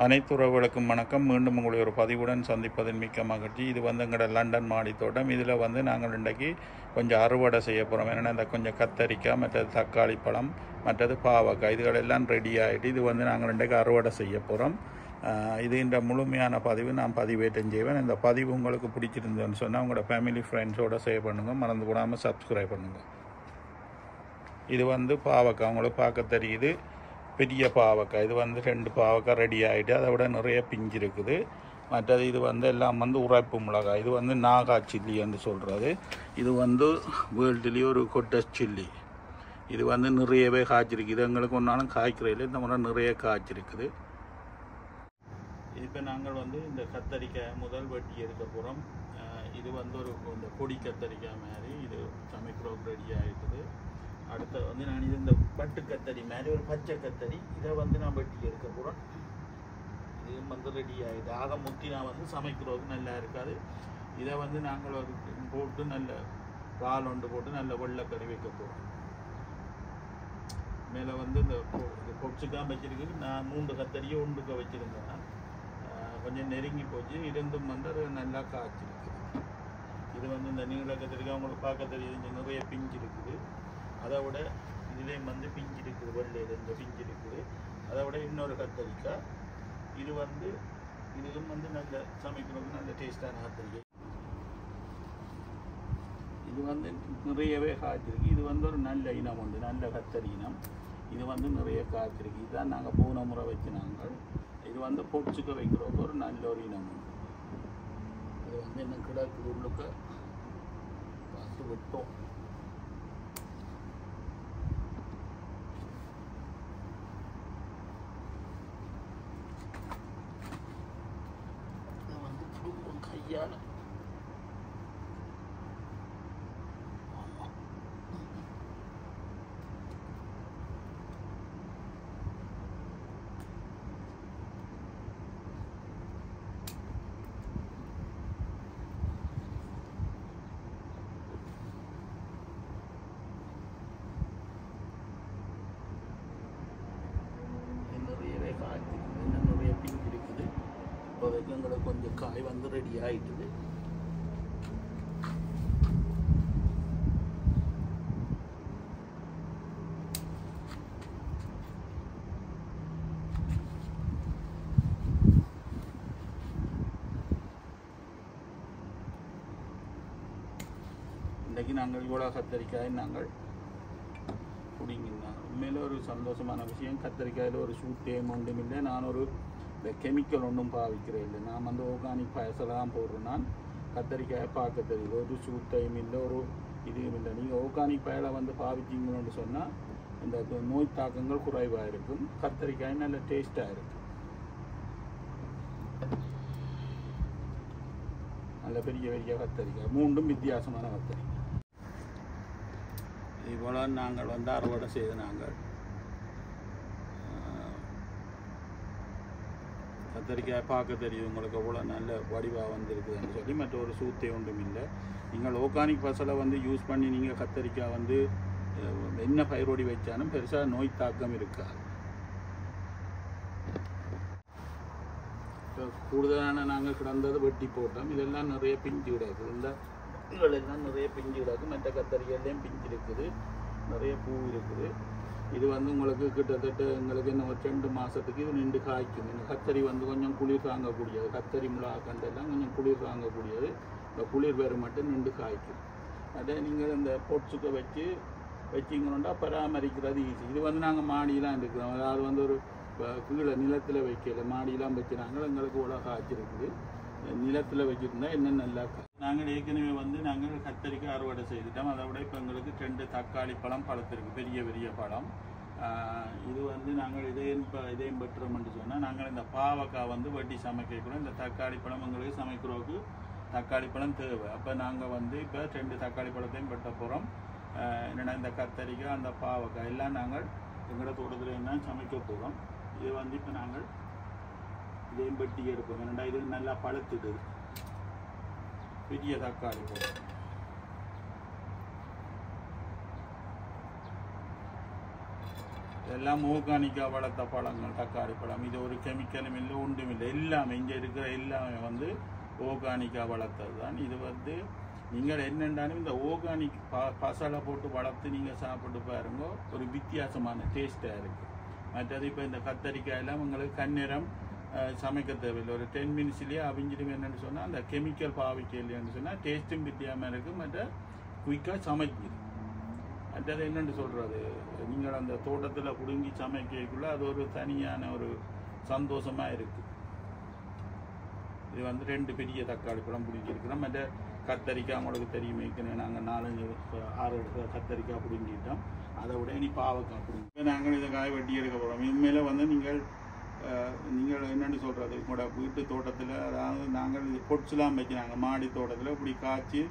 அனைத்து உறவுகளுக்கும் வணக்கம். மீண்டும் உங்களை ஒரு பதிவுடன் சந்திப்பதில் மிக்க மகிழ்ச்சி. இது வந்து எங்களோட லண்டன் மாடி தோட்டம். இதில் வந்து நாங்கள் இன்றைக்கு கொஞ்சம் அறுவடை செய்ய போகிறோம். என்னென்னா இந்த கொஞ்சம் கத்தரிக்காய், மற்றது தக்காளி பழம், மற்றது பாவக்காய், இதுகளெல்லாம் ரெடி ஆகிட்டு இது வந்து நாங்கள் இன்றைக்கு அறுவடை செய்ய போகிறோம். இது இந்த முழுமையான பதிவு நான் பதிவேற்றம் செய்வேன். இந்த பதிவு உங்களுக்கு பிடிச்சிருந்ததுன்னு சொன்னால் உங்களோட ஃபேமிலி ஃப்ரெண்ட்ஸோடு ஷேர் பண்ணுங்கள். மறந்து போடாமல் சப்ஸ்கிரைப் பண்ணுங்கள். இது வந்து பாவக்காய், உங்களுக்கு பார்க்க தெரியுது, பெரிய பாவக்காய். இது வந்து 2 பாவக்காய் ரெடி ஆகிட்டு அதை விட நிறைய பிஞ்சு இருக்குது. மற்றது இது வந்து எல்லாம் வந்து உரைப்பு மிளகாய். இது வந்து நாகா சில்லி என்று சொல்கிறது. இது வந்து வேர்ல்டுலேயே ஒரு கொட்டஸ் சில்லி. இது வந்து நிறையவே காய்ச்சிருக்கு. இது எங்களுக்கு ஒன்றாலும் காய்க்கிறதில்லை, இந்த முறை நிறைய காய்ச்சிருக்குது. இப்போ நாங்கள் வந்து இந்த கத்தரிக்காய் முதல் வெட்டி எடுக்க போகிறோம். இது வந்து ஒரு இந்த பொடி கத்தரிக்காய் மாதிரி இது சமைக்கிறோம் ரெடி ஆகிட்டுது. அடுத்த வந்து நான் இது இந்த பட்டு கத்தரி மாதிரி ஒரு பச்சை கத்தரி, இதை வந்து நான் வெட்டி எடுக்க போகிறேன். இது வந்து ரெடி ஆகிடுது. ஆக முத்தி நான் வந்து சமைக்கிறதுக்கு நல்லா இருக்காது. இதை வந்து நாங்கள் ஒரு போட்டு நல்ல பால் ஒன்று போட்டு நல்ல வெள்ளைக்கறி வைக்க போகிறோம். மேலே வந்து இந்த பொடிச்சுக்காம வச்சிருக்கு. நான் 3 கத்தரியை ஒன்றுக்க வச்சுருந்தேன். கொஞ்சம் நெருங்கி போச்சு. இருந்தும் வந்து அது நல்லா காய்ச்சிருக்குது. இது வந்து இந்த நீள கத்திரிக்காய் உங்களுக்கு பார்க்க தெரியுது, நிறைய பிஞ்சு இருக்குது. அதை விட இதுலேயும் வந்து பிஞ்சு இருக்குது, வெள்ளையில் இந்த பிஞ்சு இருக்குது. அதை விட இன்னொரு கத்தரிக்காய், இது வந்து இதுவும் வந்து நல்ல சமைக்கிறதுக்கு நல்ல டேஸ்டான கத்தரிக்காய். இது வந்து நிறையவே காய்ச்சிருக்கு. இது வந்து ஒரு நல்ல இனம் உண்டு, நல்ல கத்தரி இனம். இது வந்து நிறைய காய்ச்சிருக்கு. இதுதான் நாங்கள் போன முறை வச்சுனாங்க. இது வந்து பொடிச்சுக்க வைக்கிறோம் ஒரு நல்ல ஒரு இனம் உண்டு. இது வந்து என்ன கிடக்குது உள்ளுக்க பார்த்து விட்டோம். கையால் நிறையவே காய்ச்சிருக்கு, நிறைய பிஞ்சு இருக்குது. இப்போதைக்கு எங்களுக்கு கொஞ்சம் காய் வந்து ரெடி ஆகிட்டுது. இன்றைக்கு நாங்கள் இவ்வளோ கத்தரிக்காய் நாங்கள் பிடிங்கிருந்தாங்க. உண்மையில் ஒரு சந்தோஷமான விஷயம். கத்தரிக்காயில் ஒரு சூட்டேம் ஒன்றும் இல்லை. நான் ஒரு இந்த கெமிக்கல் ஒன்றும் பாவிக்கிறேன் இல்லை. நான் வந்து ஆர்கானிக் பயசலாம் போடுறேன். நான் கத்தரிக்காயை பார்க்க தெரியுது, ஒரு சூட்டையும் இல்லை, ஒரு இதுவும் இல்லை. நீங்கள் ஆர்கானிக் பயலை வந்து பாவிச்சிங்கன்னு சொன்னால் இந்த நோய் தாக்கங்கள் குறைவாக இருக்கும். கத்தரிக்காய் நல்ல டேஸ்ட்டாக இருக்கும். நல்ல பெரிய பெரிய கத்தரிக்காய், 3 வித்தியாசமான கத்தரிக்காய். இவ்வளோ நாங்கள் வந்து அறுவடை செய்து நாங்கள் கத்தரிக்காய் பார்க்க தெரியும் உங்களுக்கு எவ்வளோ நல்ல வடிவாக வந்துருக்குதுன்னு சொல்லி. மற்ற ஒரு சூத்தை ஒன்றும் இல்லை. நீங்கள் ஆர்கானிக் பசலை வந்து யூஸ் பண்ணி நீங்கள் கத்தரிக்காய் வந்து என்ன பயிரோடி வச்சாலும் பெருசாக நோய் தாக்கம் இருக்காது. இப்போ கூடுதலான நாங்கள் கிடந்தது வெட்டி போட்டோம். இதெல்லாம் நிறைய பிஞ்சு கிடக்குது. இந்த இதுகளெல்லாம் நிறைய பிஞ்சு கிடக்கு. மற்ற கத்தரிக்காயிலையும் பிஞ்சு இருக்குது, நிறைய பூ இருக்குது. இது வந்து உங்களுக்கு கிட்டத்தட்ட எங்களுக்கு இன்னும் 2 மாதத்துக்கு இது நின்று காய்க்கும். இந்த கத்தரி வந்து கொஞ்சம் குளிர் தாங்கக்கூடியது. கத்தரி மிளகா கண்டெல்லாம் கொஞ்சம் குளிர் தாங்கக்கூடியது. இந்த குளிர் வேறு மட்டும் நின்று காய்க்கும். அதே நீங்கள் இந்த பொட்சுக்க வச்சிங்கன்னா பராமரிக்கிறது ஈஸி. இது வந்து நாங்கள் மாடியெலாம் இருக்கிறோம். அதாவது வந்து ஒரு கீழே நிலத்தில் வைக்கல, மாடியெலாம் வச்சுனாங்க. எங்களுக்கு இவ்வளோ காய்ச்சிருக்குது. நிலத்தில் வச்சுருந்தா இன்னும் நல்லா நாங்கள் ஏற்கனவே வந்து நாங்கள் கத்தரிக்காய் அறுவடை செய்துட்டோம். அதை விட இப்போ எங்களுக்கு 2 தக்காளி பழம் பழுத்திருக்கு, பெரிய பெரிய பழம். இது வந்து நாங்கள் இதையும் பெற்றோம்னு சொன்னால் நாங்கள் இந்த பாவக்காய் வந்து வெட்டி சமைக்கக்கூட இந்த தக்காளி பழம் எங்களுக்கு சமைக்கிறதுக்கு தக்காளி பழம் தேவை. அப்போ நாங்கள் வந்து இப்போ 2 தக்காளி பழத்தையும் வெட்ட போகிறோம். என்னென்னா இந்த கத்தரிக்காய், அந்த பாவக்காய் எல்லாம் நாங்கள் எங்களோட தோட்டத்தில் என்ன சமைக்க போகிறோம். இது வந்து இப்போ நாங்கள் இதையும் வெட்டி எடுப்போம். என்னென்னா இது நல்லா பழுத்துடுது. பெரிய தக்காளி போடுறோம். இதெல்லாம் ஆர்கானிக்காக வளர்த்த பழங்கள். தக்காளி பழம் இது ஒரு கெமிக்கலும் இல்லை, ஒன்றும் இல்லை. எல்லாமே இங்கே இருக்கிற எல்லாமே வந்து ஆர்கானிக்காக வளர்த்தது தான். இது வந்து நீங்கள் என்னென்னாலும் இந்த ஆர்கானிக் பசலை போட்டு வளர்த்து நீங்கள் சாப்பிட்டு பாருங்க, ஒரு வித்தியாசமான டேஸ்ட்டாக இருக்குது. மற்றது இப்போ இந்த கத்தரிக்காயெல்லாம் உங்களுக்கு கந்நேரம் சமைக்க தேவையில்லை, ஒரு 10 மினிட்ஸ்லேயே அவிஞ்சிடும். என்னென்னு சொன்னால் அந்த கெமிக்கல் பாவிக்க இல்லைன்னு சொன்னால் டேஸ்ட்டும் வித்தியாசமாக இருக்குது, மற்ற குயிக்காக சமைக்குது. மற்றது என்னென்னு சொல்கிறது, நீங்கள் அந்த தோட்டத்தில் பிடுங்கி சமைக்கக்குள்ள அது ஒரு தனியான ஒரு சந்தோஷமாக இருக்குது. இது வந்து 2 பெரிய தக்காளி பழம் பிடிச்சிருக்கிறோம். மற்ற கத்தரிக்காய் உங்களுக்கு தெரியுமே, நாங்கள் 4-6 கத்தரிக்காய் பிடுங்கிட்டோம். அதை விட இனி பாவக்காய் பிடிக்கும். நாங்கள் இதை காய் வெட்டி எடுக்க போகிறோம். இனிமேல் வந்து நீங்கள் என்னென்னு சொல்கிறது, உங்களோட வீட்டு தோட்டத்தில், அதாவது நாங்கள் பொட்ஸ்லாம் வைக்கிறாங்க மாடி தோட்டத்தில், இப்படி காய்ச்சி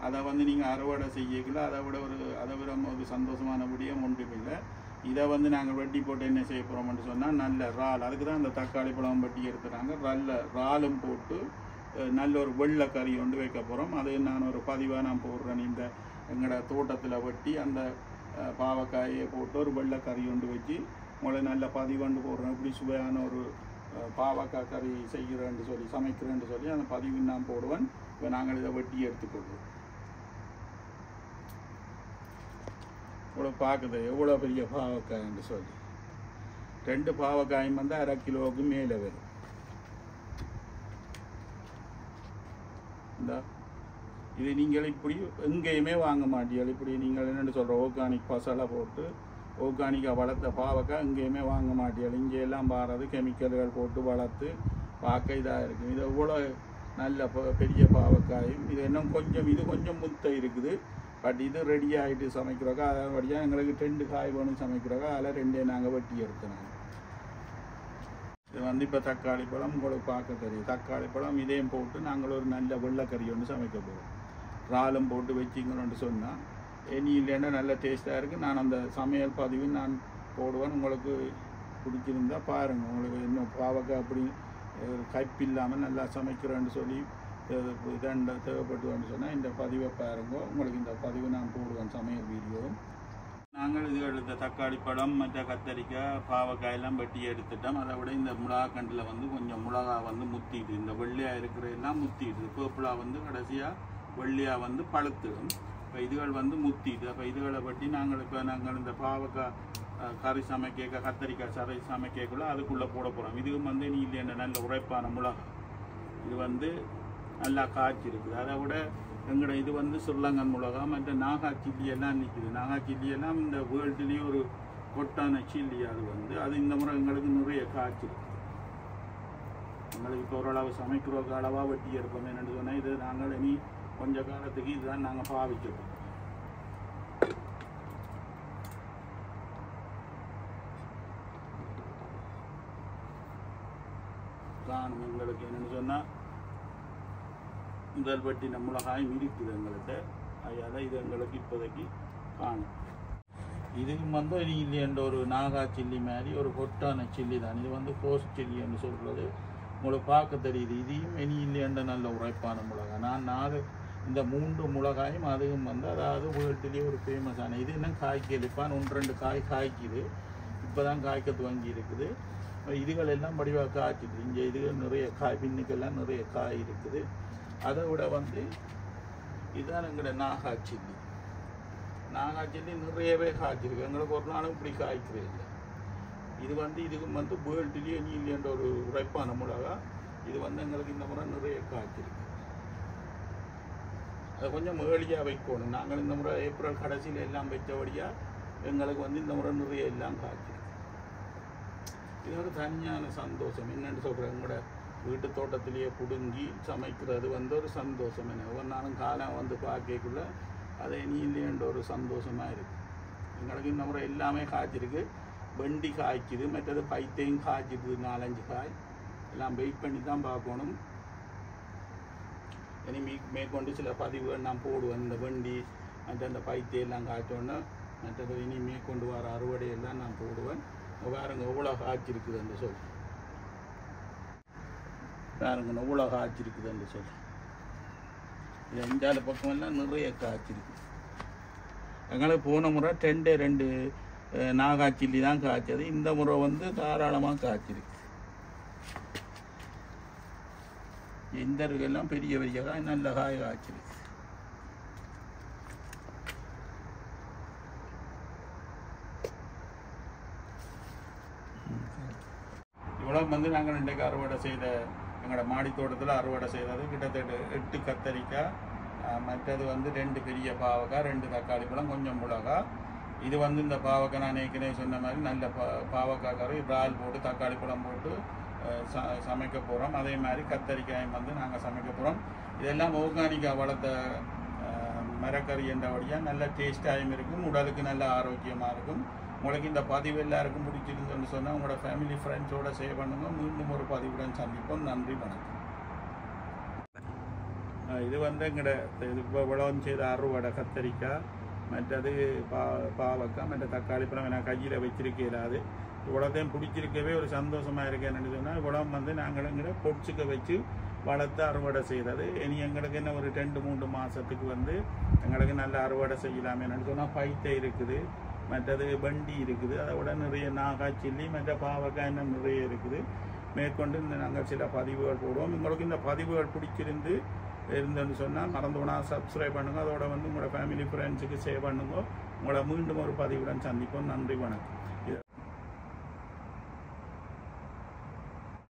அதை வந்து நீங்கள் அறுவடை செய்யக்குள்ள அதை விட ஒரு சந்தோஷமான விடியம் ஒன்றுமில்லை. இதை வந்து நாங்கள் வெட்டி போட்டு என்ன செய்ய போகிறோம்னு சொன்னால் நல்ல இறால், அதுக்கு தான் அந்த தக்காளி பழம் வெட்டி எடுத்துகிறாங்க. இறாலும் போட்டு நல்ல ஒரு வெள்ளை கறி கொண்டு வைக்க போகிறோம். அது நான் ஒரு பதிவாக நான் போடுறேன். இந்த எங்களோட தோட்டத்தில் வெட்டி அந்த பாவக்காயை போட்டு ஒரு வெள்ளை கறி கொண்டு வச்சு உங்களை நல்ல பதிவுண்டு போடுறேன். இப்படி சுவையான ஒரு பாவக்காய் கறி செய்கிறேன்னு சொல்லி சமைக்கிறேன்னு சொல்லி அந்த பதிவு நான் போடுவேன். இப்போ நாங்கள் இதை வெட்டி எடுத்துக்கொள்வோம். இவ்வளோ பார்க்குது எவ்வளோ பெரிய பாவக்காய்ன்னு சொல்லி. 2 பாவக்காயும் வந்து 1/2 கிலோவுக்கு மேலே வரும். இந்த இது நீங்கள் இப்படி எங்கேயுமே வாங்க மாட்டீர்கள். இப்படி நீங்கள் என்னென்னு சொல்கிற ஆர்கானிக் பசலை போட்டு ஆர்கானிக்காக வளர்த்த பாவக்காய் எங்கேயுமே வாங்க மாட்டீர்கள். இங்கே எல்லாம் பாடுறது கெமிக்கல்கள் போட்டு வளர்த்து பார்க்க இதாக இருக்குது. இது எவ்வளோ நல்ல பெரிய பாவக்காயும் இது இன்னும் கொஞ்சம் முத்தை இருக்குது. பட் இது ரெடி ஆகிட்டு சமைக்கிறோக்கா, அதன்படியாக எங்களுக்கு 2 காய் வேணும் சமைக்கிறோக்கா, அதில் 2 நாங்கள் வெட்டி எடுத்துனாங்க. இது வந்து இப்போ தக்காளி பழம் உங்களுக்கு பார்க்க தெரியும். தக்காளி பழம் இதையும் போட்டு நாங்கள் ஒரு நல்ல வெள்ளைக்கறி ஒன்று சமைக்க போகிறோம். இறாலும் போட்டு வச்சிங்கன்னு சொன்னால் இனி இல்லைன்னா நல்ல டேஸ்ட்டாக இருக்குது. நான் அந்த சமையல் பதிவு நான் போடுவேன். உங்களுக்கு பிடிச்சிருந்தா பாருங்கள். உங்களுக்கு இன்னும் பாவக்காய் அப்படி கைப்பு இல்லாமல் நல்லா சமைக்கிறேன்னு சொல்லி இதண்ட தேவைப்பட்டுன்னு சொன்னால் இந்த பதிவை பாருங்க. உங்களுக்கு இந்த பதிவு நான் போடுவேன் சமையல் வீடியோ. நாங்கள் இது எடுத்த தக்காளி பழம் மற்ற கத்தரிக்காய் பாவக்காயெல்லாம் வெட்டி எடுத்துட்டோம். அதை விட இந்த மிளகாக்கண்டில் வந்து கொஞ்சம் மிளகா வந்து முத்திட்டு, இந்த வெள்ளையாக இருக்கிறதெல்லாம் முத்திட்டு, பேப்பிளாக வந்து கடைசியாக வெள்ளையாக வந்து பழுத்துடும். இப்போ இதுகள் வந்து முத்திட்டு, அப்போ இதுகளை வெட்டி நாங்கள் இந்த பாவக்காய் கறி சமைக்க கத்தரிக்காய் சமைக்கக்குள்ள அதுக்குள்ளே போட போகிறோம். இதுவும் வந்து நீ இல்லை நல்ல உரைப்பான மிளகா, இது வந்து நல்லா காய்ச்சிருக்குது. அதை விட எங்களோட இது வந்து ஸ்ரீலங்கன் மிளகா மற்ற நாகா சில்லி எல்லாம் நிற்கிது. நாகா சில்லி எல்லாம் இந்த வேர்ல்டுலேயே ஒரு கொட்டான சில்லி. அது இந்த முறை எங்களுக்கு நிறைய காய்ச்சிருக்கு. எங்களுக்கு இப்போ ஓரளவு சமைக்கிற அளவாக வெட்டி இருப்போம். என்னென்னு சொன்னால் இது நாங்கள் இனி கொஞ்ச காலத்துக்கு இதுதான் நாங்கள் பாவிக்கிறோம். காணும் எங்களுக்கு என்னென்னு சொன்னால் முதல் வெட்டின மிளகாயும் இருக்குது எங்கள்கிட்ட. அதனால் இது எங்களுக்கு இப்போதைக்கு காணும். இதுக்கு வந்து இனி இல்லையன்ற ஒரு நாகா சில்லி மாதிரி ஒரு கொட்டான சில்லி தான். இது வந்து கோஸ் சில்லின்னு சொல்கிறது உங்களுக்கு பார்க்க தெரியுது. இதையும் இனி இல்லையன்ற நல்ல உரைப்பான மிளகாய். நான் இந்த 3 மிளகாயும் அதுவும் வந்து அதாவது வீட்டிலேயே ஒரு ஃபேமஸான இது. இன்னும் காய்க்கலிப்பான் 1-2 காய் காய்க்குது. இப்போ தான் காய்க்க துவங்கி இருக்குது. இதுகள் எல்லாம் வடிவாக காய்ச்சிது. இங்கே இதுகள் நிறைய காய், பின்னுக்கெல்லாம் நிறைய காய் இருக்குது. அதை விட வந்து இதுதான் எங்களோட நாகா சில்லி. நாகா சில்லி நிறையவே காய்ச்சிருக்கு. எங்களுக்கு ஒரு நாளும் இப்படி காய்க்கிறே இல்லை. இது வந்து இதுக்கும் வந்து வேர்ல்டுலேயே நீ இல்லைன்ற ஒரு உரைப்பான மிளகா. இது வந்து எங்களுக்கு இந்த முறை நிறைய காய்ச்சிருக்கு. அதை கொஞ்சம் ஏர்லியாக வைக்கணும். நாங்கள் இந்த முறை ஏப்ரல் கடைசியில் எல்லாம் வைத்தபடியாக எங்களுக்கு வந்து இந்த முறை நிறைய எல்லாம் காய்ச்சிருக்கு. இது ஒரு தனியான சந்தோஷம். என்னென்னு சொல்கிறேன், எங்களோட வீட்டு தோட்டத்திலேயே பிடுங்கி சமைக்கிறது வந்து ஒரு சந்தோஷம். என்ன ஒவ்வொரு நாளும் காலம் வந்து பார்க்கக்குள்ள அதை நீ இல்லைன்ற ஒரு சந்தோஷமாக இருக்குது. எங்களுக்கு இந்த முறை எல்லாமே காய்ச்சிருக்கு. வெண்டி காய்க்குது, மற்றது பைத்தையும் காய்ச்சிது 4-5 காய். எல்லாம் வெயிட் பண்ணி தான் பார்க்கணும். இனி மேற்கொண்டு சில பதிவுகள் நான் போடுவேன். இந்த வெண்டி மற்ற அந்த பைத்தையெல்லாம் காய்ச்சோன்னா மற்றது இனி மேற்கொண்டு வர அறுவடையெல்லாம் நான் போடுவேன். பாருங்க எவ்வளோ காய்ச்சிருக்குது என்று சொல்லி. பாருங்க எவ்வளோ காய்ச்சிருக்குது என்று சொல்லி. இது எஞ்சால பக்கமெல்லாம் நிறைய காய்ச்சிருக்கு. எங்களுக்கு போன முறை 2 நாகாய் சில்லி தான் காய்ச்சது. இந்த முறை வந்து தாராளமாக காய்ச்சிருக்கு. இந்த எல்லாம் பெரிய பெரிய காய், நல்ல காய் காய்ச்சிருக்கு. இவ்வளோ வந்து நாங்கள் இன்றைக்கு அறுவடை செய்த எங்களோட மாடி தோட்டத்தில் அறுவடை செய்தது கிட்டத்தட்ட 8 கத்தரிக்காய், மற்றது வந்து 2 பெரிய பாவக்காய், 2 தக்காளி பழம், கொஞ்சம் மிளகாய். இது வந்து இந்த பாவக்காய் நான் ஏற்கனவே சொன்ன மாதிரி நல்ல பாவக்காய் கறி இறால் போட்டு தக்காளி பழம் போட்டு சமைக்க போகிறோம். அதே மாதிரி கத்தரிக்காயும் வந்து நாங்கள் சமைக்க போகிறோம். இதெல்லாம் ஆர்கானிக்காக வளர்த்த மரக்கறி என்றபடியாக நல்ல டேஸ்டாகவும் இருக்கும், உடலுக்கு நல்ல ஆரோக்கியமாக இருக்கும். உங்களுக்கு இந்த பதிவு எல்லாருக்கும் பிடிச்சிருந்துன்னு சொன்னால் உங்களோட ஃபேமிலி ஃப்ரெண்ட்ஸோட ஷேர் பண்ணுங்க. மீண்டும் ஒரு பதிவுடன் சந்திப்போம். நன்றி, வணக்கம். இது வந்து எங்களோட இப்போ விளவம் செய்த அறுவடை கத்தரிக்காய், மற்றது பாவக்காய், மற்ற தக்காளி பழம் நான் கையில் வச்சிருக்கேன். அது இவ்வளோத்தையும் பிடிச்சிருக்கவே ஒரு சந்தோஷமாக இருக்கேன்னு சொன்னால் இவ்வளோ வந்து நாங்கள் எங்களை பொடிச்சுக்க வச்சு வளர்த்து அறுவடை செய்தது. இனி எங்களுக்கு என்ன ஒரு 2-3 மாதத்துக்கு வந்து எங்களுக்கு நல்ல அறுவடை செய்யலாமேன்னு சொன்னால் பைத்தை இருக்குது, மற்றது வண்டி இருக்குது, அதை விட நிறைய நாகாய் சில்லி, மற்ற பாவக்காய் இன்னும் நிறைய இருக்குது. மேற்கொண்டு நாங்கள் சில பதிவுகள் போடுவோம். உங்களுக்கு இந்த பதிவுகள் இருந்துன்னு சொன்னால் மறந்து போனால் சப்ஸ்கிரைப் பண்ணுங்கள். அதோட வந்து உங்களோட ஃபேமிலி ஃப்ரெண்ட்ஸுக்கு ஷேர் பண்ணுங்க. உங்களை மீண்டும் ஒரு பதிவுடன் சந்திப்போம். நன்றி, வணக்கம்.